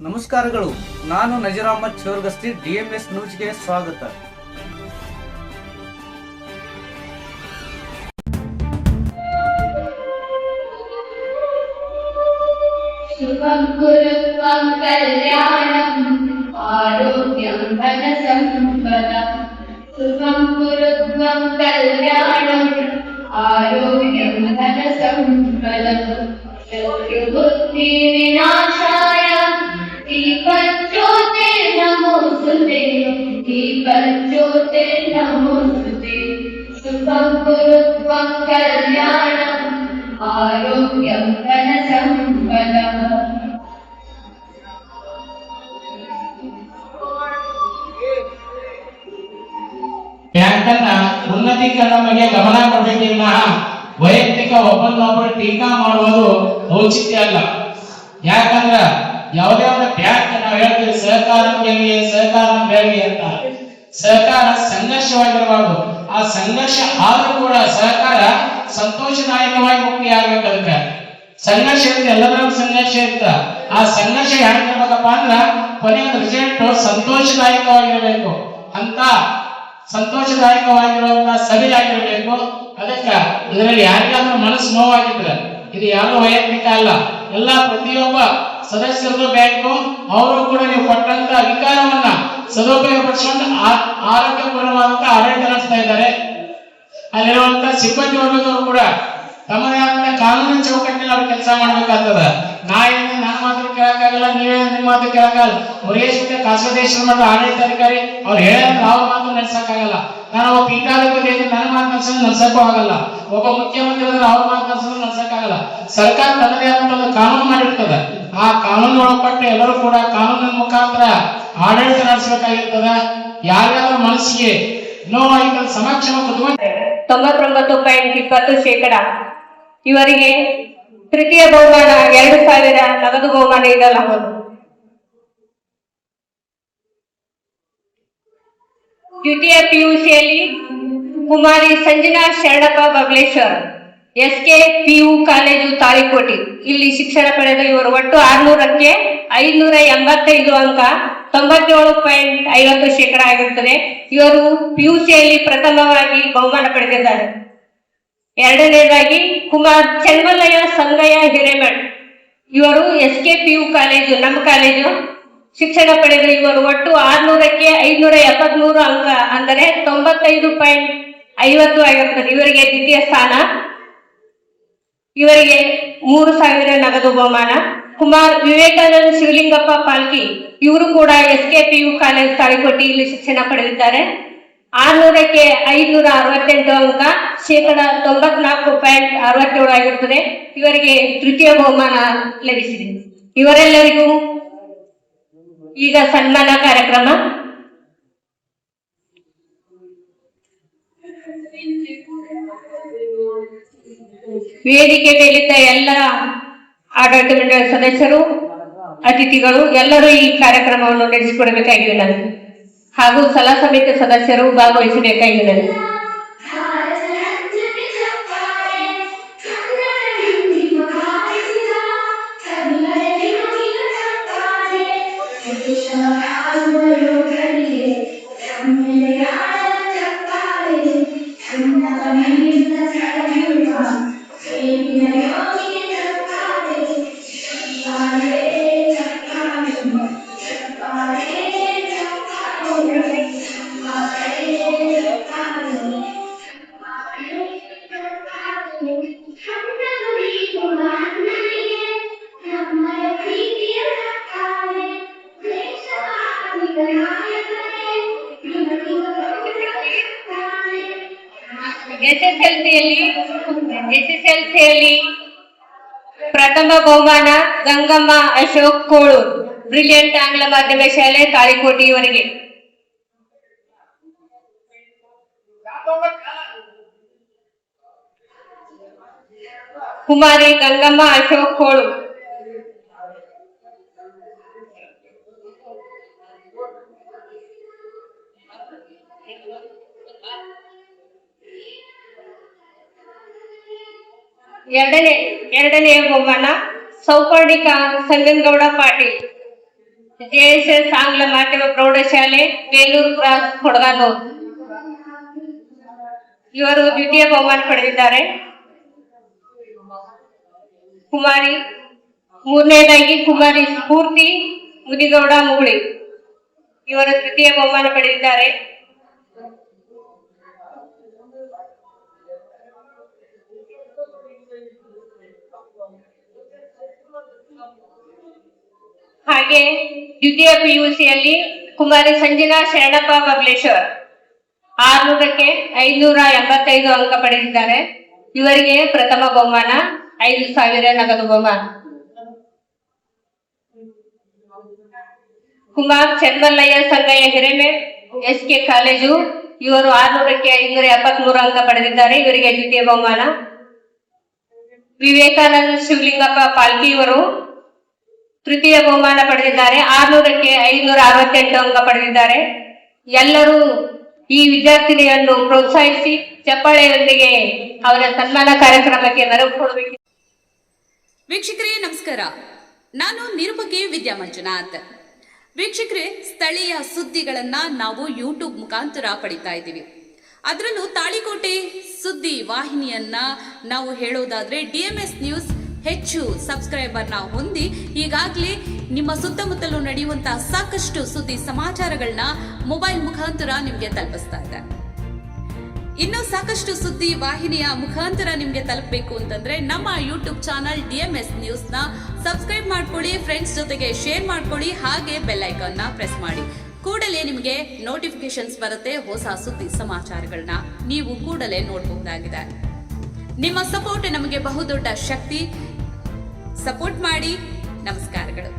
ನಮಸ್ಕಾರಗಳು. ನಾನು ನಜೀರ್ ಅಹಮದ್ ಚೋರ್ಗಸ್ತಿ, DMS ನ್ಯೂಸ್ಗೆ ಸ್ವಾಗತ. ಶುಭಂ ಕುರುತ್ವಂ ಕಲ್ಯಾಣಂ ಆರೋಗ್ಯಂ ಧನ ಸಂಪದಂ. ಶುಭಂ ಕುರುತ್ವಂ ಕಲ್ಯಾಣಂ ಆರೋಗ್ಯಂ ಧನ ಸಂಪದಂ. ಶತ್ರುಬುದ್ಧಿ ವಿನಾಶಾಯ ದೀಪಜ್ಯೋತಿ ನಮೋಸ್ತುತೆ. ದೀಪಜ್ಯೋತಿ ನಮೋಸ್ತುತೆ. ಶುಭಂ ಕುರುತ್ವಂ ಕಲ್ಯಾಣಂ ಆರೋಗ್ಯಂ ಧನ ಸಂಪದಂ. ಬ್ಯಾಂಕನ್ನ ಉನ್ನತೀಕರಣ ಬಗ್ಗೆ ಗಮನ ಕೊಡಬೇಕಿಲ್ಲ. ವೈಯಕ್ತಿಕ ಒಬ್ಬರನ್ನೊಬ್ಬರು ಟೀಕಾ ಮಾಡುವುದು ಔಚಿತ್ಯ ಅಲ್ಲ. ಯಾಕಂದ್ರ ಯಾವುದೇ ಒಂದು ಬ್ಯಾಂಕ್ ನಾವು ಹೇಳ್ತೀವಿ ಸಹಕಾರ ಬೆಳಗಿ ಅಂತ. ಸಹಕಾರ ಸಂಘರ್ಷವಾಗಿರಬಾರ್ದು. ಆ ಸಂಘರ್ಷ ಆದ್ರೂ ಕೂಡ ಸಹಕಾರ ಸಂತೋಷದಾಯಕವಾಗಿ ಮುಕ್ತಿಯಾಗಬೇಕು. ಅದಕ್ಕೆ ಸಂಘರ್ಷ ಇರುತ್ತೆ, ಎಲ್ಲದರಲ್ಲೂ ಸಂಘರ್ಷ ಇರುತ್ತೆ. ಆ ಸಂಘರ್ಷ ಯಾಕಿರ್ಬೇಕಪ್ಪ ಅಂದ್ರ ಕೊನೆಯ ರಿಸಲ್ಟ್ ಸಂತೋಷದಾಯಕವಾಗಿರಬೇಕು. ಅಂತ ಸಂತೋಷದಾಯಕವಾಗಿರುವಂತಹ ಸಭೆ ಆಗಿರಬೇಕು. ಅದಕ್ಕೆ ಇದರಲ್ಲಿ ಯಾರಿಗಾದ್ರೂ ಮನಸ್ಸು ನೋವಾಗಿದ್ರೆ ಇದು ಯಾರು ವೈಯಕ್ತಿಕ ಅಲ್ಲ, ಎಲ್ಲ ಪ್ರತಿಯೊಬ್ಬ ಸದಸ್ಯರದು ಬ್ಯಾಂಕು. ಅವರು ಕೂಡ ನೀವು ಕೊಟ್ಟಂತ ಅಧಿಕಾರವನ್ನ ಸದುಪಯೋಗ ಪಡಿಸಿಕೊಂಡು ಆರೋಗ್ಯಪೂರ್ಣವಾದಂತಹ ಆಡಳಿತ ನಡೆಸ್ತಾ ಇದ್ದಾರೆ. ಅಲ್ಲಿರುವಂತಹ ಸಿಬ್ಬಂದಿ ವರ್ಗದವರು ಕೂಡ ತಮ್ಮದೇ ಆದಂತ ಕಾನೂನಿನ ಚೌಕಟ್ಟಿನಲ್ಲಿ ಅವ್ರು ಕೆಲಸ ಮಾಡ್ಬೇಕಾಗ್ತದ. ನನ್ನ ಮಾತು ಕೇಳಕ್ಕಾಗಲ್ಲ, ನೀವೇ ನಿಮ್ಮ ಮಾತು ಕೇಳಕ್ಕಾಗಲ್ಲ. ಮುರುಗೇಶ್ವರ ಕಾಸದೇಶ್ವರ ಮಠದ ಆಡಳಿತಾಧಿಕಾರಿ ಅವ್ರು ಹೇಳಿದ್ರೆ ಅವ್ರ ಮಾತು ನಡೆಸಕ್ಕಾಗಲ್ಲ. ನಾನು ಒಬ್ಬ ಪೀಠಾಧಿಪತಿ ನನ್ನ ಮಾತು ನಡೆಸಕ್ಕೂ ಆಗಲ್ಲ. ಒಬ್ಬ ಮುಖ್ಯಮಂತ್ರಿ ಅಂದ್ರೆ ಅವ್ರ ಮಾತು ನಡೆಸಕ್ಕಾಗಲ್ಲ. ಸರ್ಕಾರ ತನ್ನದೇ ಆದಂತ ಒಂದು ಕಾನೂನು ಮಾಡಿರ್ತದ. ಆ ಕಾನೂನು ಒಳಪಟ್ಟು ಎಲ್ಲರೂ ಕೂಡ ಕಾನೂನಿನ ಮುಖಾಂತರ ಆಡಳಿತ ನಡೆಸಬೇಕಾಗಿರ್ತದ. ಯಾರ್ಯಾರ ಮನಸ್ಸಿಗೆ ನೋವಾಗಿ ಸಮಕ್ಷಮ ಕುತ್ಕೊಂಡು 99.20% ಇವರಿಗೆ ತೃತೀಯ ಬಹುಮಾನ 2,000 ನಗದು ಬಹುಮಾನ ನೀಡಲಾಗುವುದು. ದ್ವಿತೀಯ PUCಯಲ್ಲಿ Kumari Sanjana Sharanappa Babaleshwar, SK PU college Talikoti, ಇಲ್ಲಿ ಶಿಕ್ಷಣ ಪಡೆದ ಇವರು ಒಟ್ಟು 600ಕ್ಕೆ 585 ಅಂಕ, 97.50% ಆಗಿರುತ್ತದೆ. ಇವರು PUCಯಲ್ಲಿ ಪ್ರಥಮವಾಗಿ ಬಹುಮಾನ ಪಡೆದಿದ್ದಾರೆ. ಎರಡನೇದಾಗಿ ಕುಮಾರ್ ಚನ್ಮಲ್ಲಯ್ಯ ಸಂಗಯ್ಯ ಹಿರೇಮಠ್, ಇವರು SK PU ಕಾಲೇಜು, ನಮ್ಮ ಕಾಲೇಜು ಶಿಕ್ಷಣ ಪಡೆದ ಇವರು ಒಟ್ಟು 600ಕ್ಕೆ 573 ಅಂಕ, ಅಂದರೆ 95.50 ಆಗಿರುತ್ತದೆ. ಇವರಿಗೆ ದ್ವಿತೀಯ ಸ್ಥಾನ. ಇವರಿಗೆ 3,000 ನಗದು ಬಹುಮಾನ. ಕುಮಾರ್ ವಿವೇಕಾನಂದ ಶಿವಲಿಂಗಪ್ಪ ಪಾಲ್ಕಿ, ಇವರು ಕೂಡ SK PU ಕಾಲೇಜ್ ತಾಳಿಕೋಟಿ, ಇಲ್ಲಿ ಶಿಕ್ಷಣ ಪಡೆದಿದ್ದಾರೆ. 600ಕ್ಕೆ 568 ಅಂಕ, 94.67 ಆಗಿರುತ್ತದೆ. ಇವರಿಗೆ ತೃತೀಯ ಬಹುಮಾನ ಲಭಿಸಿದೆ. ಇವರೆಲ್ಲರಿಗೂ ಈಗ ಸನ್ಮಾನ ಕಾರ್ಯಕ್ರಮ. ವೇದಿಕೆ ಮೇಲಿದ್ದ ಎಲ್ಲ ಆಡಳಿತ ಮಂಡಳಿ ಸದಸ್ಯರು, ಅತಿಥಿಗಳು ಎಲ್ಲರೂ ಈ ಕಾರ್ಯಕ್ರಮವನ್ನು ನಡೆಸಿಕೊಡಬೇಕಾಗಿದೆ ನನಗೆ, ಹಾಗೂ ಸಲಹಾ ಸಮಿತಿ ಸದಸ್ಯರು ಭಾಗವಹಿಸಬೇಕಾಗಿದೆ ನನಗೆ. SSLCಯಲ್ಲಿ ಪ್ರಥಮ ಬಹುಮಾನ ಗಂಗಮ್ಮ ಅಶೋಕ್ ಕೋಳೂರ್, ಬ್ರಿಲಿಯಂಟ್ ಆಂಗ್ಲ ಮಾಧ್ಯಮ ಶಾಲೆ ತಾಳಿಕೋಟಿ, ಇವರಿಗೆ. ಕುಮಾರಿ ಗಂಗಮ್ಮ ಅಶೋಕ್ ಕೋಳೂರ್, ಎರಡನೇ ಬಹುಮಾನ ಸೌಪರ್ಣಿಕ ಸಂಗನಗೌಡ ಪಾಟೀಲ್, JSS ಆಂಗ್ಲ ಮಾಧ್ಯಮ ಪ್ರೌಢಶಾಲೆ ಬೇಲೂರು ಕ್ರಾಸ್ ಕೊಡಗಾನೂರು. ಇವರು ದ್ವಿತೀಯ ಬಹುಮಾನ ಪಡೆದಿದ್ದಾರೆ. ಕುಮಾರಿ ಮೂರನೇದಾಗಿ ಕುಮಾರಿ ಸ್ಫೂರ್ತಿ ಮುನಿಗೌಡ ಮುಗುಳಿ, ಇವರು ತೃತೀಯ ಬಹುಮಾನ ಪಡೆದಿದ್ದಾರೆ. ಹಾಗೆ ದ್ವಿತೀಯ PUCಯಲ್ಲಿ ಕುಮಾರಿ ಸಂಜನಾ ಶರಣಪ್ಪ ಬಬಲೇಶ್ವರ್ 600ಕ್ಕೆ 585 ಅಂಕ ಪಡೆದಿದ್ದಾರೆ. ಇವರಿಗೆ ಪ್ರಥಮ ಬಹುಮಾನ 5,000 ನಗದು ಬಹುಮಾನ. ಕುಮಾರ್ ಚನ್ಮಲ್ಲಯ್ಯ ಸಂಗಯ್ಯ ಹಿರೇಮೇಡ್ SK ಕಾಲೇಜು, ಇವರು 600ಕ್ಕೆ 573 ಅಂಕ ಪಡೆದಿದ್ದಾರೆ. ಇವರಿಗೆ ದ್ವಿತೀಯ ಬಹುಮಾನ. ವಿವೇಕಾನಂದ ಶಿವಲಿಂಗಪ್ಪ ಪಾಲ್ಕಿ ಇವರು ತೃತೀಯ ಬಹುಮಾನ ಪಡೆದಿದ್ದಾರೆ. 600ಕ್ಕೆ 568 ಅಂಕ ಪಡೆದಿದ್ದಾರೆ. ಎಲ್ಲರೂ ಈ ವಿದ್ಯಾರ್ಥಿನಿಯನ್ನು ಪ್ರೋತ್ಸಾಹಿಸಿ ಚಪ್ಪಾಳೆಯೊಂದಿಗೆ ಅವರ ಸನ್ಮಾನ ಕಾರ್ಯಕ್ರಮಕ್ಕೆ ನೆರವು ಕೊಡಬೇಕು. ವೀಕ್ಷಕರೇ ನಮಸ್ಕಾರ, ನಾನು ನಿರೂಪಕಿ ವಿದ್ಯಾ ಮಂಜುನಾಥ್. ವೀಕ್ಷಕರೇ, ಸ್ಥಳೀಯ ಸುದ್ದಿಗಳನ್ನ ನಾವು ಯೂಟ್ಯೂಬ್ ಮುಖಾಂತರ ಪಡಿತಾ ಇದ್ದೀವಿ. ಅದರಲ್ಲೂ ತಾಳಿಕೋಟೆ ಸುದ್ದಿ ವಾಹಿನಿಯನ್ನ ನಾವು ಹೇಳೋದಾದ್ರೆ DMS ನ್ಯೂಸ್ ಹೆಚ್ಚು ಸಬ್ಸ್ಕ್ರೈಬರ್ನ ಹೊಂದಿ ಈಗಾಗಲೇ ನಿಮ್ಮ ಸುತ್ತಮುತ್ತಲೂ ನಡೆಯುವಂತಹ ಸಾಕಷ್ಟು ಸುದ್ದಿ ಸಮಾಚಾರಗಳನ್ನ ಮೊಬೈಲ್ ಮುಖಾಂತರ ನಿಮ್ಗೆ ತಲುಪಿಸ್ತಾ ಇದೆ. ಇನ್ನು ಸಾಕಷ್ಟು ಸುದ್ದಿ ವಾಹಿನಿಯ ಮುಖಾಂತರ ನಿಮ್ಗೆ ತಲುಪಬೇಕು ಅಂತಂದ್ರೆ ನಮ್ಮ ಯೂಟ್ಯೂಬ್ ಚಾನಲ್ DMS ನ್ಯೂಸ್ ನ ಸಬ್ಸ್ಕ್ರೈಬ್ ಮಾಡ್ಕೊಳ್ಳಿ, ಫ್ರೆಂಡ್ಸ್ ಜೊತೆಗೆ ಶೇರ್ ಮಾಡ್ಕೊಳ್ಳಿ, ಹಾಗೆ ಬೆಲ್ ಐಕಾನ್ ನ ಪ್ರೆಸ್ ಮಾಡಿ. ಕೂಡಲೇ ನಿಮಗೆ ನೋಟಿಫಿಕೇಶನ್ಸ್ ಬರುತ್ತೆ. ಹೊಸ ಸುದ್ದಿ ಸಮಾಚಾರಗಳನ್ನ ನೀವು ಕೂಡಲೇ ನೋಡಬಹುದಾಗಿದೆ. ನಿಮ್ಮ ಸಪೋರ್ಟ್ ನಮಗೆ ಬಹುದೊಡ್ಡ ಶಕ್ತಿ. ಸಪೋರ್ಟ್ ಮಾಡಿ. ನಮಸ್ಕಾರಗಳು.